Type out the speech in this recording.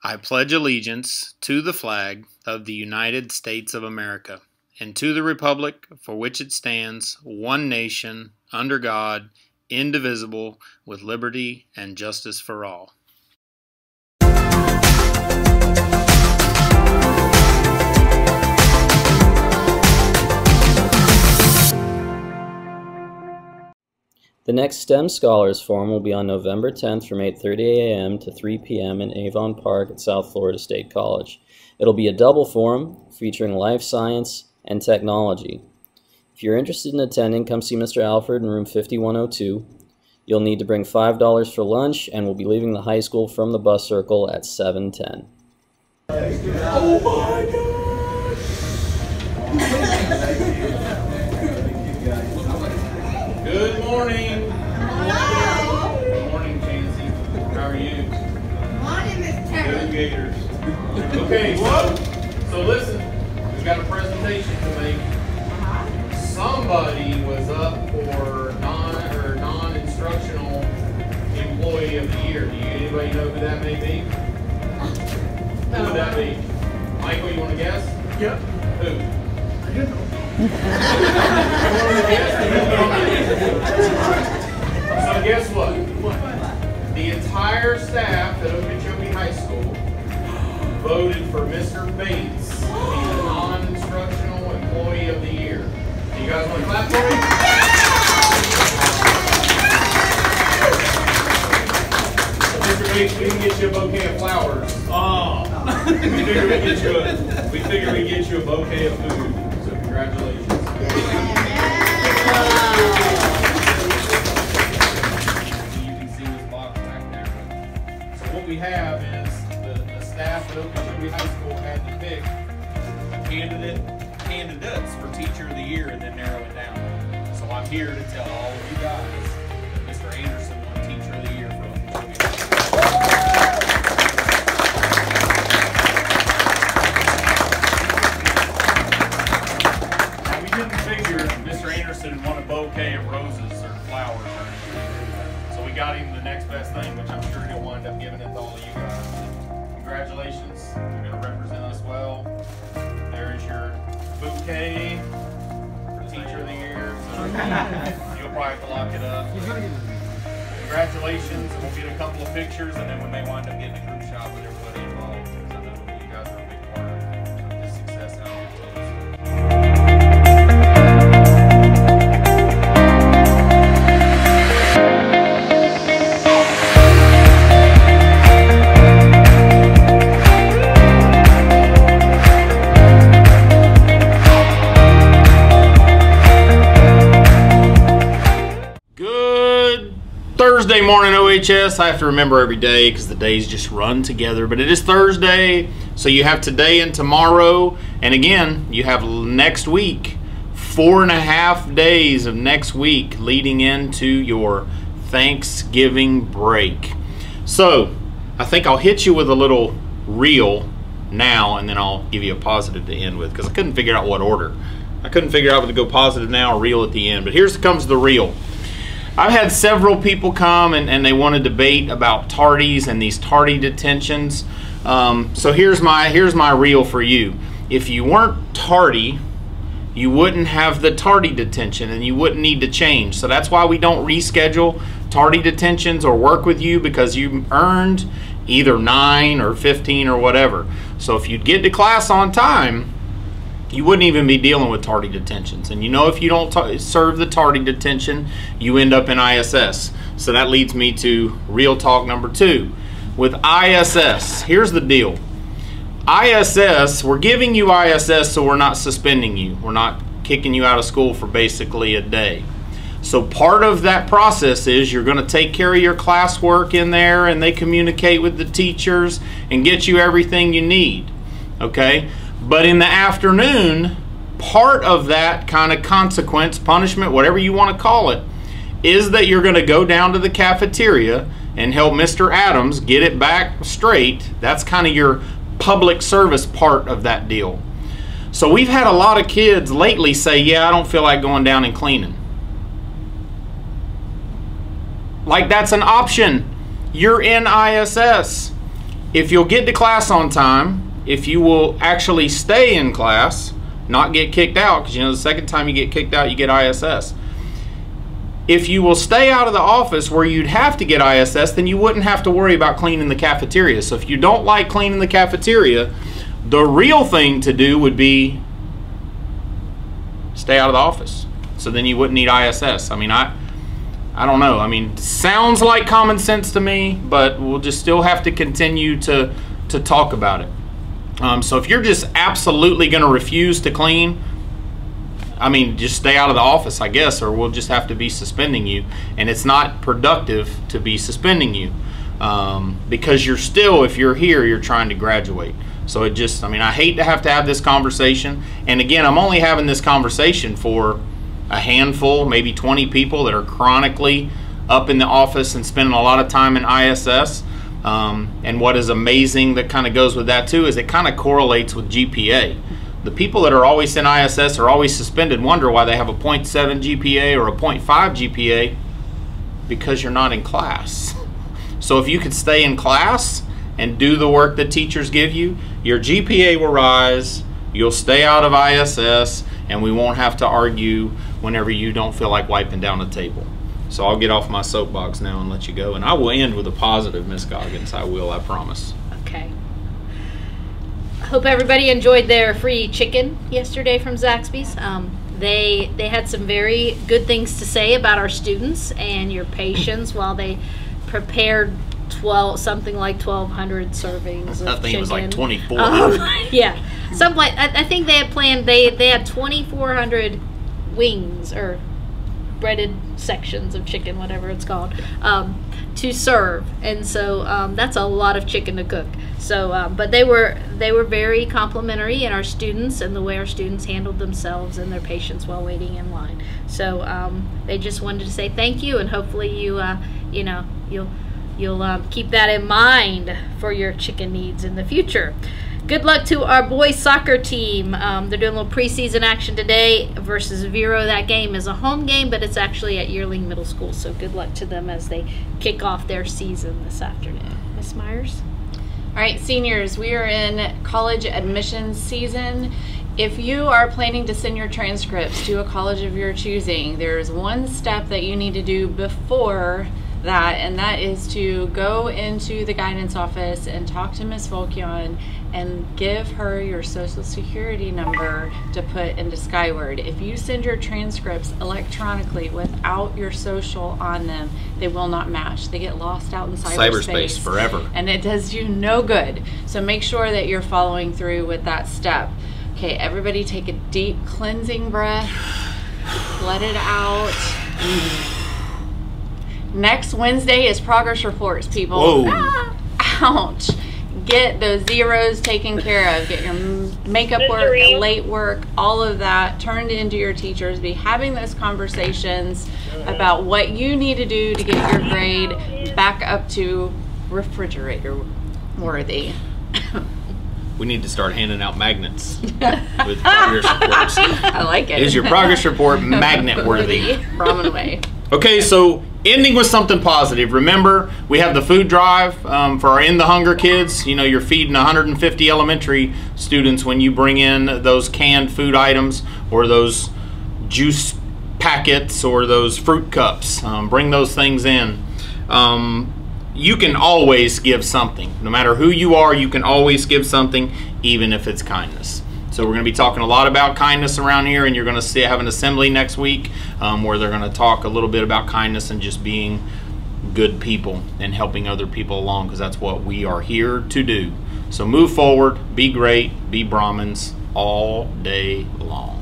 I pledge allegiance to the flag of the United States of America and to the republic for which it stands, one nation, under God, indivisible, with liberty and justice for all. The next STEM Scholars Forum will be on November 10th from 8:30 a.m. to 3 p.m. in Avon Park at South Florida State College. It'll be a double forum featuring life science and technology. If you're interested in attending, come see Mr. Alford in room 5102. You'll need to bring $5 for lunch, and we'll be leaving the high school from the bus circle at 7:10. Oh my gosh! Good morning. Hello. Good morning, Chansey. How are you? My name is Good Terry. Gators. Okay, so listen, we've got a presentation to make. Somebody was up for non-instructional employee of the year. Do anybody know who that may be? Who would that be? Michael, you want to guess? Yep. Who? I don't know. So guess what? The entire staff at Okeechobee High School voted for Mr. Bates to be the non-instructional employee of the year. Do you guys want to clap for me? Mr. Bates, we can get you a bouquet of flowers. Oh. We figured we'd get you a bouquet of food. So congratulations. You can see this box back there. So what we have is the staff at Okeechobee High School had to pick candidates for Teacher of the Year and then narrow it down. So I'm here to tell all of you guys that Mr. Anderson won Teacher of the Year for Okeechobee High School. Now we didn't figure Mr. Anderson won a bouquet of roses or flowers or anything. So we got him the next best thing, which I'm sure he'll wind up giving it to all of you guys. Congratulations, you're going to represent us well. There is your bouquet for Teacher of the Year. So you'll probably have to lock it up. Congratulations, and we'll get a couple of pictures, and then we may wind up getting a group shot with everybody involved, because I know that you guys are a big part of this success out here too. Thursday morning OHS. I have to remember every day because the days just run together, but it is Thursday, so you have today and tomorrow, and again you have next week, 4.5 days of next week leading into your Thanksgiving break. So I think I'll hit you with a little reel now, and then I'll give you a positive to end with, because I couldn't figure out what order. I couldn't figure out whether to go positive now or reel at the end, but here comes the reel. I've had several people come and they want to debate about tardies and these tardy detentions. So here's my reel for you. If you weren't tardy, you wouldn't have the tardy detention and you wouldn't need to change. So that's why we don't reschedule tardy detentions or work with you, because you earned either 9 or 15 or whatever. So if you'd get to class on time, you wouldn't even be dealing with tardy detentions. And you know, if you don't serve the tardy detention, you end up in ISS. So that leads me to real talk number 2. With ISS, here's the deal. ISS, we're giving you ISS so we're not suspending you. We're not kicking you out of school for basically a day. So part of that process is you're going to take care of your classwork in there, and they communicate with the teachers and get you everything you need. Okay? But in the afternoon, part of that kind of consequence, punishment, whatever you want to call it, is that you're going to go down to the cafeteria and help Mr. Adams get it back straight. That's kind of your public service part of that deal. So we've had a lot of kids lately say, yeah, I don't feel like going down and cleaning. Like that's an option. You're in ISS. if you'll get to class on time, if you will actually stay in class, not get kicked out, because you know the second time you get kicked out, you get ISS. If you will stay out of the office where you'd have to get ISS, then you wouldn't have to worry about cleaning the cafeteria. So if you don't like cleaning the cafeteria, the real thing to do would be stay out of the office. So then you wouldn't need ISS. I mean, I don't know. I mean, sounds like common sense to me, but we'll just still have to continue to talk about it. So if you're just absolutely going to refuse to clean, I mean, just stay out of the office, I guess, or we'll just have to be suspending you. And it's not productive to be suspending you because you're still, if you're here, you're trying to graduate. So it just, I mean, I hate to have this conversation. And again, I'm only having this conversation for a handful, maybe 20 people that are chronically up in the office and spending a lot of time in ISS. And what is amazing that kind of goes with that too is it kind of correlates with GPA. The people that are always in ISS are always suspended wonder why they have a 0.7 GPA or a 0.5 GPA, because you're not in class. So if you could stay in class and do the work that teachers give you, your GPA will rise, you'll stay out of ISS, and we won't have to argue whenever you don't feel like wiping down a table. So I'll get off my soapbox now and let you go. And I will end with a positive, Miss Goggins. I will, I promise. Okay. Hope everybody enjoyed their free chicken yesterday from Zaxby's. They had some very good things to say about our students and your patience while they prepared something like 1,200 servings of chicken. I think it was like 2,400. Yeah, something like, I think they had planned. They had 2,400 wings or breaded sections of chicken, whatever it's called, to serve, and so that's a lot of chicken to cook. So, but they were very complimentary in our students and the way our students handled themselves and their patience while waiting in line. So they just wanted to say thank you, and hopefully you you'll keep that in mind for your chicken needs in the future. Good luck to our boys soccer team. They're doing a little preseason action today versus Vero. That game is a home game, but it's actually at Yearling Middle School. So good luck to them as they kick off their season this afternoon. Miss Myers? All right, seniors, we are in college admissions season. If you are planning to send your transcripts to a college of your choosing, there's one step that you need to do before that, and that is to go into the guidance office and talk to Ms. Volkion and give her your social security number to put into Skyward. If you send your transcripts electronically without your social on them, they will not match. They get lost out in cyberspace forever. And it does you no good. So make sure that you're following through with that step. Okay, everybody take a deep cleansing breath. Let it out. Next Wednesday is progress reports, people. Whoa. Ouch. Get those zeros taken care of. Get your makeup work, late work, all of that turned into your teachers. Be having those conversations about what you need to do to get your grade back up to refrigerator worthy. We need to start handing out magnets with progress reports. I like it. Is your progress report magnet worthy? From and away. Okay, so ending with something positive. Remember, we have the food drive for our In the Hunger kids. You know, you're feeding 150 elementary students when you bring in those canned food items or those juice packets or those fruit cups. Bring those things in. You can always give something. No matter who you are, you can always give something, even if it's kindness. So we're going to be talking a lot about kindness around here, and you're going to have an assembly next week where they're going to talk a little bit about kindness and just being good people and helping other people along, because that's what we are here to do. So move forward, be great, be Brahmins all day long.